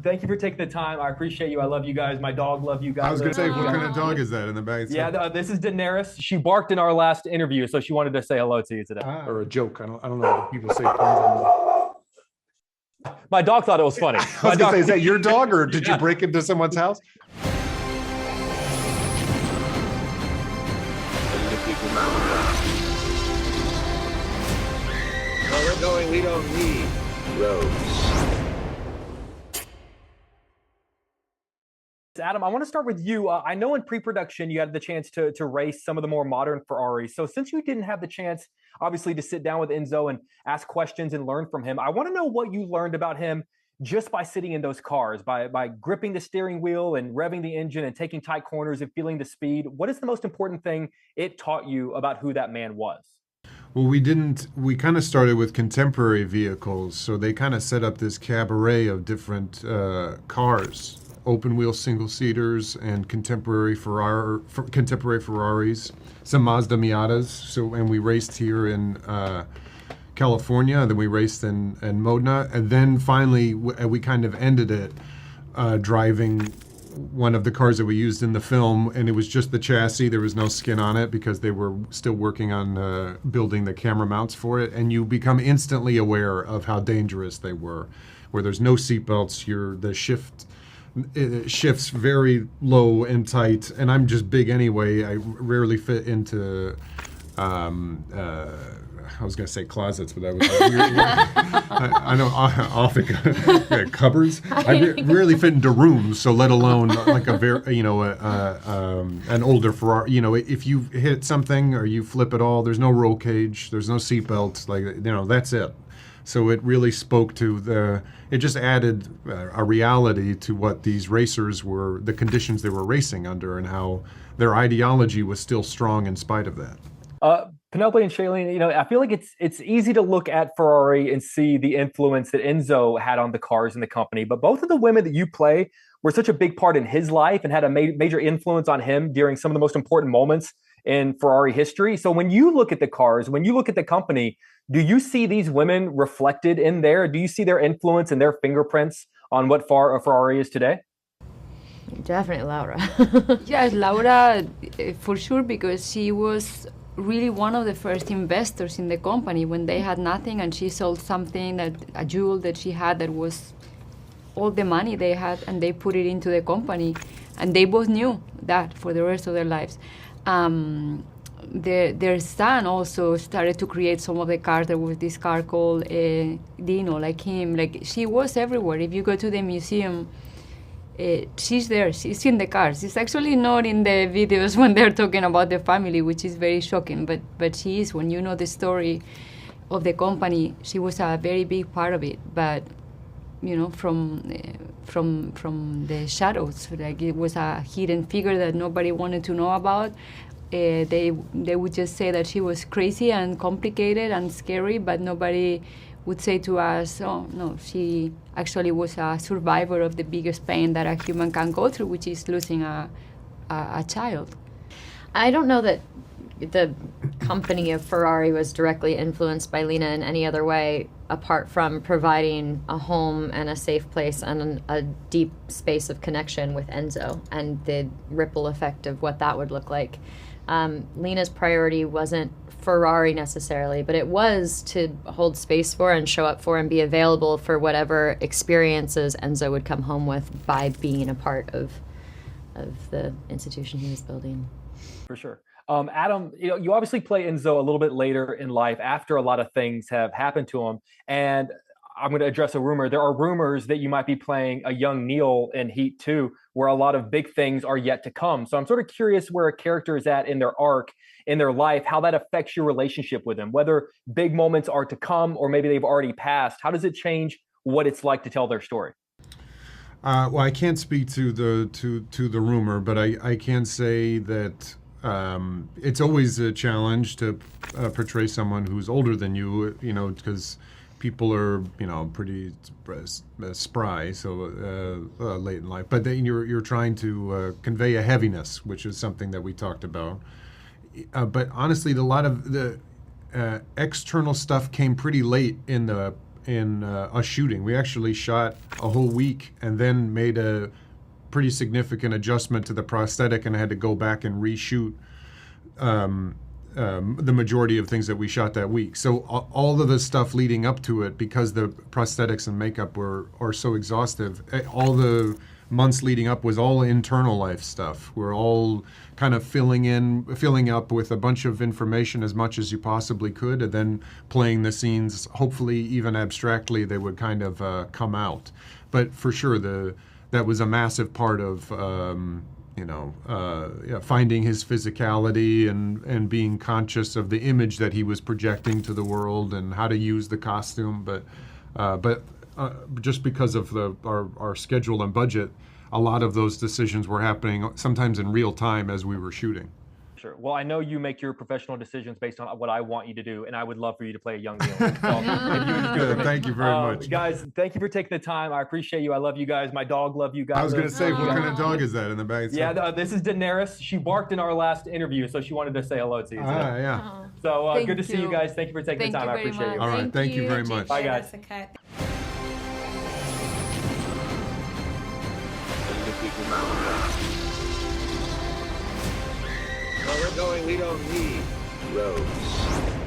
Thank you for taking the time. I appreciate you. I love you guys. My dog love you guys. I was going to say, what kind of dog is that in the back? Yeah, this is Daenerys. She barked in our last interview, so she wanted to say hello to you today. Or a joke. I don't know if people say puns on My dog thought it was funny. I was going to say, is that your dog, or did you break into someone's house? Where we're going, we don't need roads. Adam, I want to start with you. I know in pre-production you had the chance to race some of the more modern Ferraris. So since you didn't have the chance, obviously, to sit down with Enzo and ask questions and learn from him, I want to know what you learned about him just by sitting in those cars, by gripping the steering wheel and revving the engine and taking tight corners and feeling the speed. What is the most important thing it taught you about who that man was? Well, we kind of started with contemporary vehicles, so they kind of set up this cabaret of different cars, open wheel single seaters and contemporary Ferraris, some Mazda Miatas. So, and we raced here in California, then we raced in Modena, and then finally we kind of ended it driving one of the cars that we used in the film, and it was just the chassis. There was no skin on it because they were still working on building the camera mounts for it, and you become instantly aware of how dangerous they were. Where there's no seatbelts, it shifts very low and tight, and I'm just big anyway. I rarely fit into I was going to say closets, but that was a weird word. I know often cupboards. I rarely fit into rooms, so let alone like an older Ferrari. If you hit something or you flip it all, there's no roll cage, there's no seatbelts. That's it. So it really spoke to it just added a reality to what these racers were, the conditions they were racing under, and how their ideology was still strong in spite of that. Penelope and Shailene, I feel like it's easy to look at Ferrari and see the influence that Enzo had on the cars in the company, but both of the women that you play were such a big part in his life and had a major influence on him during some of the most important moments in Ferrari history. So when you look at the cars, when you look at the company, do you see these women reflected in there? Do you see their influence and their fingerprints on what Ferrari is today? Definitely Laura. Yes, Laura, for sure, because she was really one of the first investors in the company when they had nothing, and she sold something, a jewel that she had that was all the money they had, and they put it into the company, and they both knew that for the rest of their lives. Their son also started to create some of the cars. There was this car called Dino, like him. Like, she was everywhere. If you go to the museum, she's there. She's in the cars. She's actually not in the videos when they're talking about the family, which is very shocking. But she is. When you know the story of the company, she was a very big part of it. But from the shadows, like, it was a hidden figure that nobody wanted to know about. They would just say that she was crazy and complicated and scary, but nobody would say to us, oh, no, she actually was a survivor of the biggest pain that a human can go through, which is losing a child. I don't know that the company of Ferrari was directly influenced by Lina in any other way, apart from providing a home and a safe place and a deep space of connection with Enzo and the ripple effect of what that would look like. Lina's priority wasn't Ferrari necessarily, but it was to hold space for and show up for and be available for whatever experiences Enzo would come home with by being a part of the institution he was building. For sure. Adam, you obviously play Enzo a little bit later in life after a lot of things have happened to him. And I'm going to address a rumor. There are rumors that you might be playing a young Neil in Heat 2, where a lot of big things are yet to come. So I'm sort of curious where a character is at in their arc, in their life, how that affects your relationship with them, whether big moments are to come or maybe they've already passed. How does it change what it's like to tell their story? Well, I can't speak to the rumor, but I can say that it's always a challenge to portray someone who's older than you, because people are, pretty spry, so late in life. But then you're trying to convey a heaviness, which is something that we talked about. But honestly, a lot of the external stuff came pretty late in the in a shooting. We actually shot a whole week and then made a pretty significant adjustment to the prosthetic and had to go back and reshoot the majority of things that we shot that week. So all of the stuff leading up to it, because the prosthetics and makeup are so exhaustive, all the months leading up was all internal life stuff. We're all kind of filling up with a bunch of information as much as you possibly could, and then playing the scenes, hopefully even abstractly, they would kind of come out. But for sure, that was a massive part of finding his physicality and being conscious of the image that he was projecting to the world and how to use the costume. But just because of our schedule and budget, a lot of those decisions were happening sometimes in real time as we were shooting. Sure. Well, I know you make your professional decisions based on what I want you to do, and I would love for you to play a young Neil. So, if you would just do it for me. Thank you very much. Guys, thank you for taking the time. I appreciate you. I love you guys. My dog love you guys. I was going to say, what kind of dog is that in the back? Yeah, this is Daenerys. She barked in our last interview, so she wanted to say hello to you. Yeah. So good to see you guys. Thank you for taking the time. I appreciate you. All right. Thank you very much. Bye, guys. Where we're going, we don't need roads.